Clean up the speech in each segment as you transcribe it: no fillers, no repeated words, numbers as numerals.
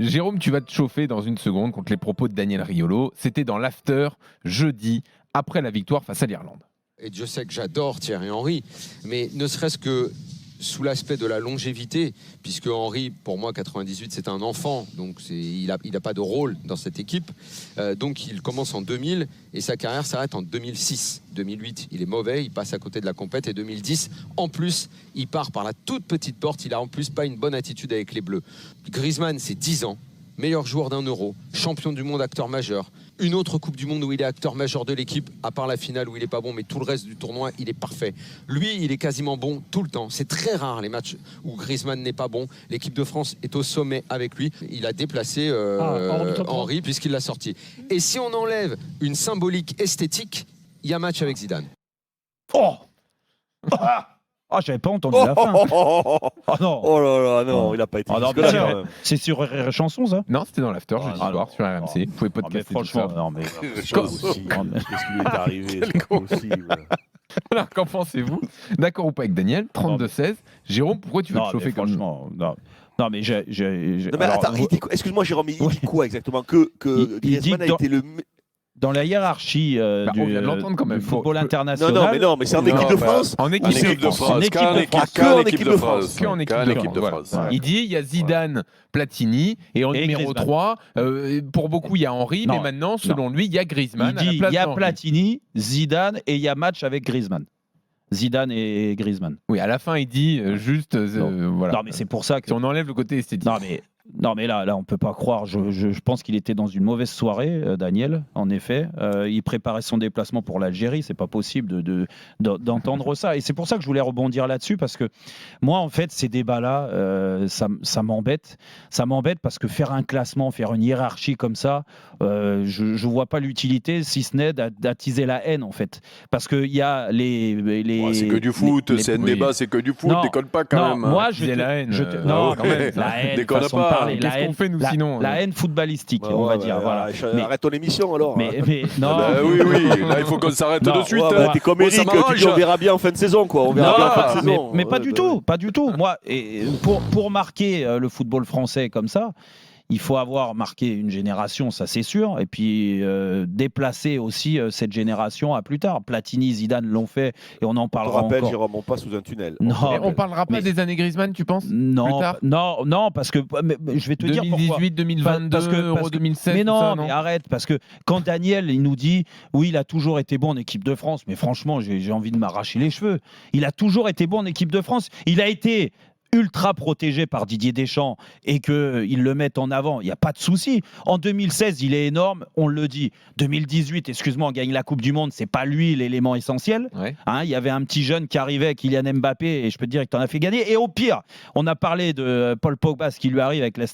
Jérôme, tu vas te chauffer dans une seconde contre les propos de Daniel Riolo. C'était dans l'after, jeudi, après la victoire face à l'Irlande. Et Dieu sait que j'adore Thierry Henry, mais ne serait-ce que sous l'aspect de la longévité, puisque Henry, pour moi, 98, c'est un enfant, donc il a pas de rôle dans cette équipe. Donc il commence en 2000 et sa carrière s'arrête en 2006. 2008, il est mauvais, il passe à côté de la compète, et 2010, en plus, il part par la toute petite porte. Il a en plus pas une bonne attitude avec les Bleus. Griezmann, c'est 10 ans. Meilleur joueur d'un Euro, champion du monde, acteur majeur. Une autre Coupe du Monde où il est acteur majeur de l'équipe, à part la finale où il est pas bon, mais tout le reste du tournoi, il est parfait. Lui, il est quasiment bon tout le temps. C'est très rare les matchs où Griezmann n'est pas bon. L'équipe de France est au sommet avec lui. Il a déplacé Henry puisqu'il l'a sorti. Et si on enlève une symbolique esthétique, il y a match avec Zidane. Oh Ah, j'avais pas entendu la fin. Ah non. Oh là là, non, il a pas été. Ah non, jusque-là, mais quand même. c'est sur Rire Chanson, ça? Non, c'était dans l'after, jeudi soir, non. sur RMC. Vous pouvez Ah, mais podcaster tout franchement, ça. non, mais. Aussi, qu'est-ce qui lui est arrivé? C'est pas possible. Alors, qu'en pensez-vous? D'accord ou pas avec Daniel? 32-16. Jérôme, pourquoi tu veux te Non, mais chauffer comme ça? franchement, non. Non, mais j'ai. Non, mais attends, excuse-moi, Jérôme, il dit quoi exactement? Que il dit Griezmann a dans- été le. Dans la hiérarchie on vient de l'entendre quand même. du football Faut- international. Non, mais c'est en équipe de France. En En équipe équipe de de France. France. En équipe de France. Qu'en Que en équipe de France. Que en équipe Qu'en de équipe de France. France. Il dit il y a Zidane, Platini et en Et numéro Griezmann. 3, pour beaucoup il y a Henry, Non, mais maintenant selon lui il y a Griezmann. Il à la dit place il y a d'Henry. Platini, Zidane et il y a match avec Griezmann. Zidane et Griezmann. Oui, à la fin il dit juste voilà. Non, mais c'est pour ça que. Si on enlève le côté esthétique. Non, mais là, on peut pas croire. Je pense qu'il était dans une mauvaise soirée, Daniel. En effet, il préparait son déplacement pour l'Algérie. C'est pas possible d'entendre ça. Et c'est pour ça que je voulais rebondir là-dessus, parce que moi, en fait, ces débats-là, ça m'embête. Ça m'embête parce que faire un classement, faire une hiérarchie comme ça, je vois pas l'utilité, si ce n'est d'attiser la haine, en fait. Parce que il y a les. Ouais, c'est que du foot, c'est un oui. débat, c'est que du foot. Non, Déconne pas quand non, même. moi, Attiser la haine, non, quand même, la haine, déconne façon pas. de parler, la Qu'est-ce qu'on haine, fait nous sinon la haine footballistique, on va dire. Voilà. Arrête ton émission alors. Mais non. Oui, là il faut qu'on s'arrête Non. de suite. Ouais, t'es comme Moi, Eric, ça tu m'arrange. dis on verra bien en fin de saison, quoi. On verra bien en fin de saison. mais pas du tout, pas du tout. Moi, pour marquer le football français comme ça, il faut avoir marqué une génération, ça c'est sûr, et puis déplacer aussi cette génération à plus tard. Platini, Zidane l'ont fait, et on en On te parlera rappelle, encore. Jérôme, on passe sous un tunnel. Non, Mais on parlera pas mais- des années Griezmann, tu penses? Plus Non, tard non, parce que mais je vais te dire pourquoi. 2018, 2022, Parce que- Euro 2007. Mais tout non, ça, mais arrête, parce que quand Daniel il nous dit oui, il a toujours été bon en équipe de France, mais franchement, j'ai envie de m'arracher les cheveux. Il a toujours été bon en équipe de France. Il a été ultra protégé par Didier Deschamps et qu'ils le mettent en avant, il n'y a pas de souci. En 2016, il est énorme, on le dit. 2018, excuse-moi, on gagne la Coupe du Monde, c'est pas lui l'élément essentiel. Ouais. Hein, il y avait un petit jeune qui arrivait, Kylian Mbappé, et je peux te dire que tu en as fait gagner. Et au pire, on a parlé de Paul Pogba, ce qui lui arrive avec la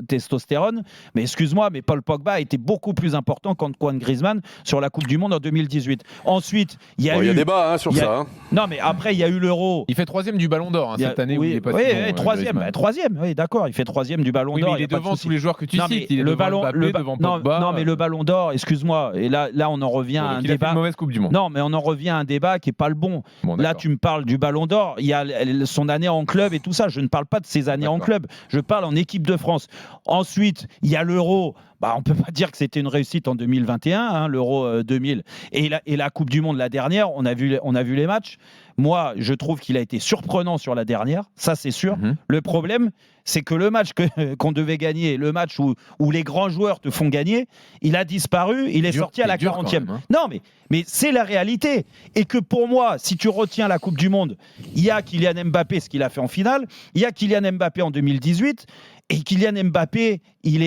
testostérone, mais excuse-moi, mais Paul Pogba a été beaucoup plus important qu'Antoine Griezmann sur la Coupe du Monde en 2018. Ensuite, il y a Il y a eu... débat sur il y a- ça. hein. Non, mais après, il y a eu l'Euro. Il fait 3e du Ballon d'Or Il y a- cette année où oui, il est pas oui, si bon, oui, troisième, Griezmann. bah, troisième, oui, d'accord, il fait 3e du Ballon Oui, d'Or. mais il est y a pas de devant souci. tous les joueurs que tu Non, cites. mais Il est le devant ballon, Mbappé, devant non, Pogba. non, mais le Ballon d'Or, excuse-moi, et là, on en revient à un il a fait débat. une mauvaise Coupe du Monde. Non, mais on en revient à un débat qui est pas le bon. Bon, Là, d'accord. tu me parles du Ballon d'Or. Il y a son année en club et tout ça. Je ne parle pas de ses années en D'accord. club. Je parle en équipe de France. Ensuite, il y a l'Euro. Bah, on peut pas dire que c'était une réussite en 2021, hein, l'Euro 2000. Et la Coupe du Monde, la dernière, on a vu les matchs. Moi, je trouve qu'il a été surprenant sur la dernière. Ça, c'est sûr. Mhm. Le problème, c'est que le match qu'on devait gagner, le match où les grands joueurs te font gagner, il a disparu. Il est Dur, sorti à la c'est dur quand 40e. même, hein. Non, mais c'est la réalité. Et que pour moi, si tu retiens la Coupe du Monde, il y a Kylian Mbappé, ce qu'il a fait en finale, il y a Kylian Mbappé en 2018, et Kylian Mbappé, il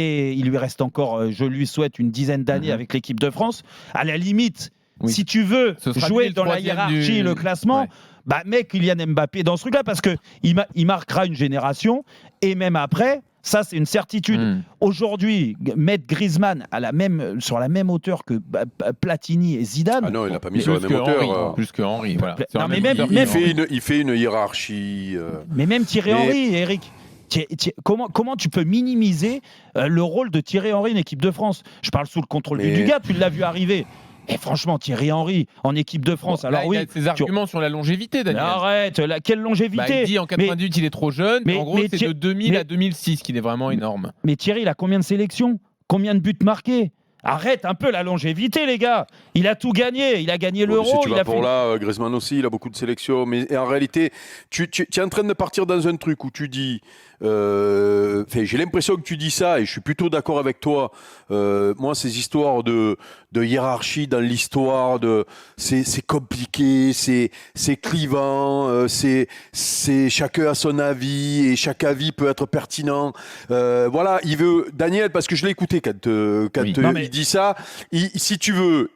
lui reste encore, je lui souhaite une dizaine d'années avec l'équipe de France. À la limite, Oui. si tu veux Ce sera lui jouer le dans la troisième hiérarchie, le classement, Ouais. bah mets Kylian Mbappé dans ce truc-là, parce qu'il marquera une génération, et même après... Ça, c'est une certitude. Mm. Aujourd'hui, mettre Griezmann sur la même hauteur que Platini et Zidane. Ah non, il n'a pas mis Plus sur la que même hauteur. Henry, plus que Henry, voilà. Non, Sur la mais même même- hauteur même- que Henry. Il fait une hiérarchie. Mais même Thierry Mais- Henry, Eric. Comment tu peux minimiser le rôle de Thierry Henry en équipe de France? Je parle sous le contrôle Mais- du gars, tu l'as vu arriver. Et franchement, Thierry Henry, en équipe de France, Bon, alors là, oui. il a ses arguments sur la longévité, Mais Daniel. arrête, quelle longévité. Bah, il dit en 98 il est trop jeune. mais- en gros, mais c'est de 2000 à 2006 qu'il est vraiment énorme. Mais Thierry, il a combien de sélections? Combien de buts marqués? Arrête un peu la longévité, les gars. Il a tout gagné. Il a gagné Bon, l'Euro. si tu il vas a pour fait... là, Griezmann aussi, il a beaucoup de sélections. Mais en réalité, tu es en train de partir dans un truc où tu dis... j'ai l'impression que tu dis ça, et je suis plutôt d'accord avec toi. Moi, ces histoires de hiérarchie dans l'histoire, c'est compliqué, c'est clivant, c'est chacun a son avis, et chaque avis peut être pertinent. Voilà, il veut... Daniel, parce que je l'ai écouté quand Oui. Non, mais- il dit ça, si tu veux...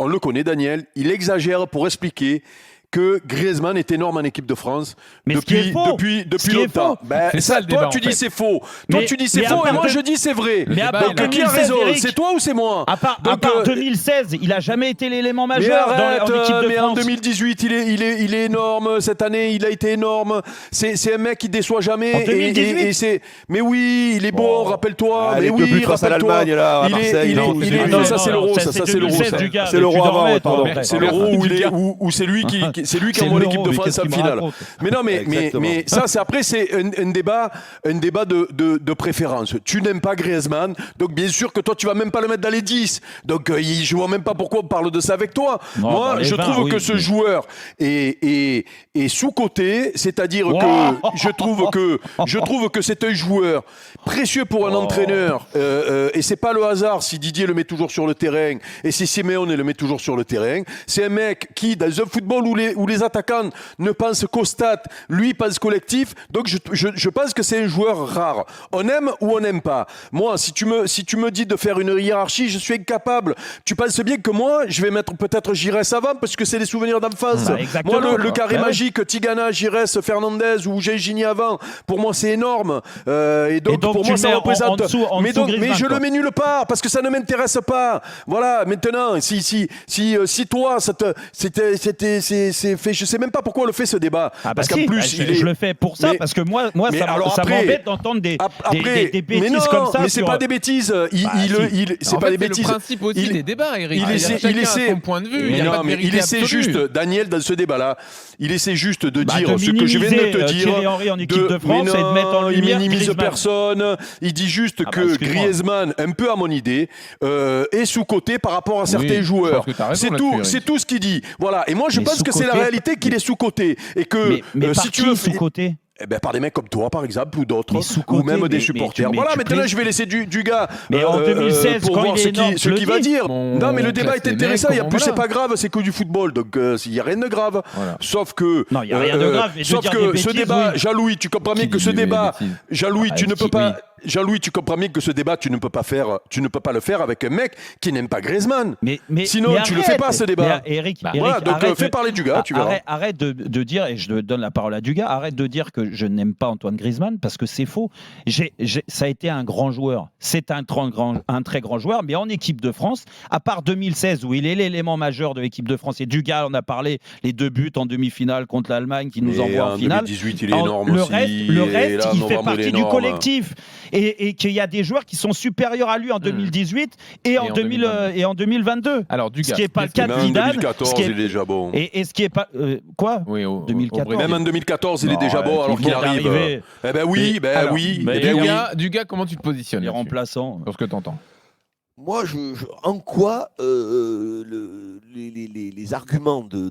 On le connaît, Daniel. Il exagère pour expliquer que Griezmann est énorme en équipe de France Mais ce qui est faux. depuis Ce qui est longtemps. faux. Ben, C'est ça, ça, le toi, débat, tu en dis fait. c'est faux. Toi, Mais- tu dis c'est mais à faux, et part moi, de- je dis c'est vrai. Mais à débat, part il a- Donc, qui a 2016, raison? Eric, C'est toi ou c'est moi? à part Donc, 2016, il a jamais été l'élément Mais majeur arrête, en équipe de mais en France. 2018, il est énorme. Cette année, il a été énorme. C'est un mec qui déçoit jamais. En 2018? Mais oui, il est bon, rappelle-toi. Ah, mais les oui, deux buts face à rappelle-toi. l'Allemagne, là, à Il est- Marseille. il est- non, il est- c'est- non, ça, c'est l'Euro, ça, c'est l'Euro, 2016, ça. du gars, C'est mais l'Euro tu avant, dormais, toi. pardon. C'est l'Euro où c'est lui qui C'est envoie l'équipe l'Euro, de mais France qu'est-ce en qu'il me finale. raconte? Mais non, Exactement. mais ça, c'est après, c'est un débat de préférence. Tu n'aimes pas Griezmann, donc bien sûr que toi, tu vas même pas le mettre dans les 10. Donc, je vois même pas pourquoi on parle de ça avec toi. Non, Moi, dans les je 20, trouve oui, que ce mais- joueur est sous-coté, c'est-à-dire Wow. que je trouve que c'est un joueur précieux pour un entraîneur, et c'est pas le hasard si Didier le met toujours sur le terrain et si Simeone le met toujours sur le terrain. C'est un mec qui, dans un football où les attaquants ne pensent qu'au stats, lui pense collectif. Donc je pense que c'est un joueur rare. On aime ou on n'aime pas. Moi, si tu me dis de faire une hiérarchie, je suis incapable. Tu penses bien que moi, je vais mettre peut-être Giresse avant parce que c'est des souvenirs d'enfance. Bah, exactement, Moi, le quoi. carré Bah ouais. magique, Tigana, Giresse, Fernandez ou Gini avant, pour moi, c'est énorme. Et donc donc, pour tu moi, le ça mets représente. en dessous mais Griezmann, je quoi. le mets nulle part parce que ça ne m'intéresse pas. Voilà. Maintenant, si toi, c'est fait, je sais même pas pourquoi on le fait ce débat. Ah bah parce qu'en si, plus, bah, je le fais pour ça, Mais- parce que moi mais ça alors ça après- m'embête d'entendre des mais bêtises non, comme ça. mais c'est sur- pas des bêtises. si. C'est En pas fait, des c'est bêtises. le principe aussi Il- des débats, Eric. il essaie- Chacun il a essaie- son point de vue. Il Mais n'y a non, pas de mais vérité il essaie absolue. juste, Daniel, dans ce débat-là, il essaie juste de Bah, dire de ce que je viens de te minimiser, dire. Thierry Henry en équipe de France mais et de mettre en non, lumière il minimise Griezmann. personne. Il dit juste Ah bah, que excuse-moi. Griezmann, un peu à mon idée, est sous-coté par rapport à certains je joueurs. pense que t'as raison C'est là-dessus, tout, Eric. c'est tout ce qu'il dit. Voilà. Et moi, je Mais pense que c'est la sous-coté- réalité qu'il est sous-coté et que mais par si tu qui veux. sous-côté? Eh ben, par des mecs comme toi, par exemple, ou d'autres, Mais ou sous-côté, même des mais supporters. tu- voilà, tu maintenant plais- je vais laisser du gars Mais en 2016, pour quand voir il est ce énorme, qu'il je le va dis. dire. On Non, mais le débat classe est les intéressant. mecs, Et en plus, voilà. c'est pas grave, c'est que du football. Donc, il n'y a rien de grave. Voilà. Sauf que. Non, il y a rien de grave, mais de sauf dire que des ce bêtises, débat, oui. Jean-Louis, tu comprends bien Qui que dit ce des débat. bêtises Jean-Louis, Ah, tu ne peux qui- pas. oui. Jean-Louis, tu comprends bien que ce débat, tu ne peux pas le faire avec un mec qui n'aime pas Griezmann. Mais Sinon, tu le fais pas, ce débat. Mais Eric, Voilà, donc arrête fais parler du gars, tu verras. Arrête de dire, et je donne la parole à Dugas, arrête de dire que je n'aime pas Antoine Griezmann parce que c'est faux. Ça a été un grand joueur. C'est un très grand joueur, mais en équipe de France, à part 2016 où il est l'élément majeur de l'équipe de France, et Dugas, on a parlé, les 2 buts en demi-finale contre l'Allemagne qui nous envoie en finale. 2018, il est énorme Le aussi. reste, Et il là, fait novembre, il est partie du énorme. collectif. Et qu'il y a des joueurs qui sont supérieurs à lui en 2018 et en 2022. Alors, Ce Dugas. qui n'est pas le cas de Même en Zidane. 2014, ce qui est- il est déjà bon. Et ce qui est pas. Quoi Oui, au 2014. Brésil. Même en 2014, il est Non, déjà bon alors il qu'il vient arrive. d'arriver. Eh ben oui, Alors, oui. mais eh ben oui. Dugas, comment tu te positionnes Les là-dessus remplaçants. Sur ce que tu entends. Moi, en quoi les arguments de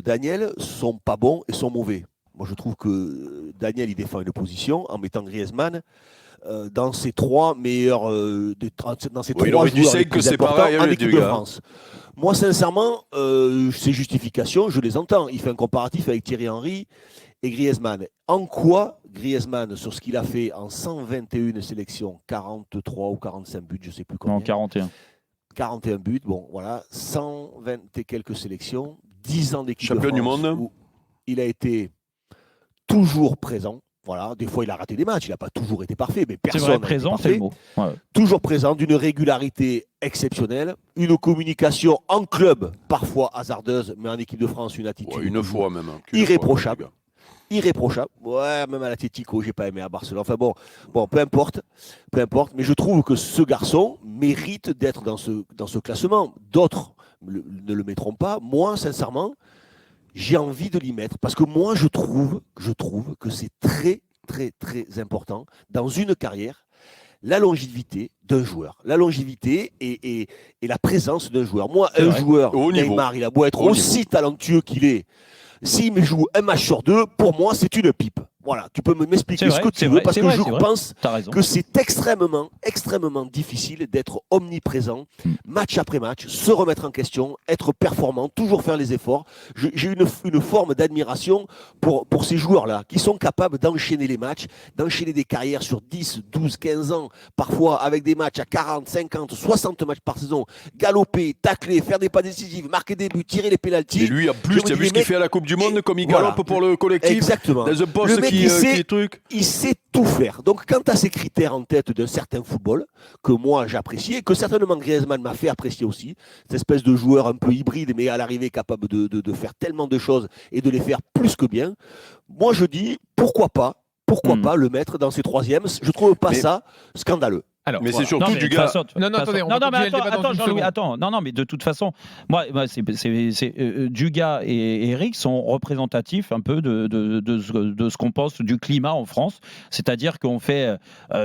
Daniel sont pas bons et sont mauvais. Moi, je trouve que Daniel, il défend une position en mettant Griezmann dans ses 3 meilleurs, dans ses Oui, il 3 aurait dû joueurs sais les que plus c'est importants pareil, en le équipe de gars. France. Moi, sincèrement, ces justifications, je les entends. Il fait un comparatif avec Thierry Henry et Griezmann. En quoi Griezmann, sur ce qu'il a fait en 121 sélections, 43 ou 45 buts, je ne sais plus combien. Non, 41. 41 buts, bon voilà, 120 et quelques sélections, 10 ans d'équipe de Champion du France monde. où il a été toujours présent. Voilà, des fois il a raté des matchs, il n'a pas toujours été parfait, mais C'est personne vrai, n'a été présent, parfait. c'est le mot. Ouais. Toujours présent, d'une régularité exceptionnelle, une communication en club, parfois hasardeuse, mais en équipe de France, une attitude Ouais, une toujours fois même. irréprochable. Irréprochable. Ouais, même à l'Atlético, j'ai pas aimé à Barcelone. Enfin bon, peu importe. Mais je trouve que ce garçon mérite d'être dans ce classement. D'autres ne le mettront pas. Moi, sincèrement, j'ai envie de l'y mettre parce que moi, je trouve que c'est très, très, très important dans une carrière, la longévité d'un joueur. La longévité et la présence d'un joueur. Moi, un joueur, Neymar, il a beau être aussi talentueux qu'il est, s'il me joue un match sur 2, pour moi, c'est une pipe. Voilà, tu peux m'expliquer ce que tu veux, parce que je pense que c'est extrêmement, extrêmement difficile d'être omniprésent, match après match, se remettre en question, être performant, toujours faire les efforts. J'ai une forme d'admiration pour ces joueurs-là, qui sont capables d'enchaîner les matchs, d'enchaîner des carrières sur 10, 12, 15 ans, parfois avec des matchs à 40, 50, 60 matchs par saison, galoper, tacler, faire des pas décisifs, marquer des buts, tirer les pénaltys. Et lui, en plus, tu as vu ce qu'il fait à la Coupe du Monde, comme il galope pour le collectif. Exactement. Dans un poste il sait tout faire. Donc, quand tu as ces critères en tête d'un certain football, que moi j'apprécie, et que certainement Griezmann m'a fait apprécier aussi, cette espèce de joueur un peu hybride, mais à l'arrivée capable de faire tellement de choses et de les faire plus que bien, moi je dis, pourquoi pas le mettre dans ces troisièmes. Je trouve pas ça scandaleux. Alors, mais c'est surtout du gars. Attendez, attends, mais de toute façon, moi Dugas et Eric sont représentatifs un peu de ce qu'on pense du climat en France. C'est-à-dire qu'on fait,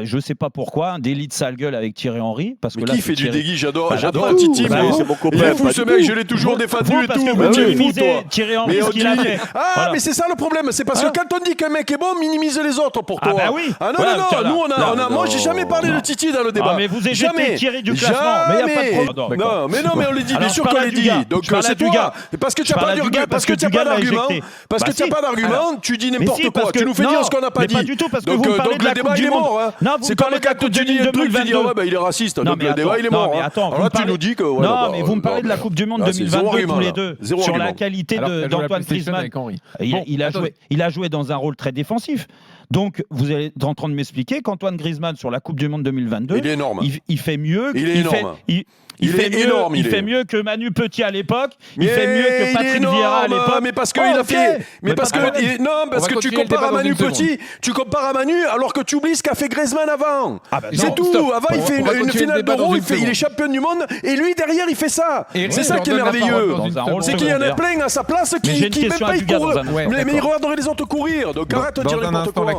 je sais pas pourquoi, un délit de sale gueule avec Thierry Henry. Parce que mais là, qui fait du déguis? J'adore Titi. C'est mon copain. Il est fou ce mec, je l'ai toujours défendu et tout. Vous minimisez Thierry Henry, ce qu'il a fait. Ah, mais c'est ça le problème. C'est parce que quand on dit qu'un mec est bon, on minimise les autres pour toi. Ah bah oui. Ah non, nous moi j'ai jamais parlé de Titi dans le débat. Mais vous éjectez Thierry du classement, mais il n'y a pas de problème. Non, mais on l'a dit, bien sûr qu'on l'a dit. Donc c'est toi. Parce que tu n'as pas d'argument. Parce que tu n'as pas d'argument. Parce que tu n'as pas d'argument, tu dis n'importe quoi. Tu nous fais dire ce qu'on n'a pas dit. Pas du tout, parce que vous me parlez de la Coupe du Monde. C'est comme quand tu dis un truc, tu dis il est raciste. Donc le débat il est mort. Alors là tu nous dis que. Non, mais vous me parlez de la Coupe du Monde 2022 tous les deux sur la qualité d'Antoine Griezmann. Il a joué dans un rôle très défensif. Donc, vous êtes en train de m'expliquer qu'Antoine Griezmann, sur la Coupe du Monde 2022, il est énorme. Il fait mieux. Il est énorme. Il fait mieux que Manu Petit à l'époque. Il fait mieux que Patrick Vieira à l'époque. Mais parce qu'il a fait. Mais parce que tu compares à Manu Petit. Tu compares à Manu alors que tu oublies ce qu'a fait Griezmann avant. C'est tout. Avant, il fait une finale d'Euro. Il est champion du monde. Et lui, derrière, il fait ça. C'est ça qui est merveilleux. C'est qu'il y en a plein à sa place qui même pas y courent. Mais il regarderait les autres courir. Donc arrête de dire n'importe quoi.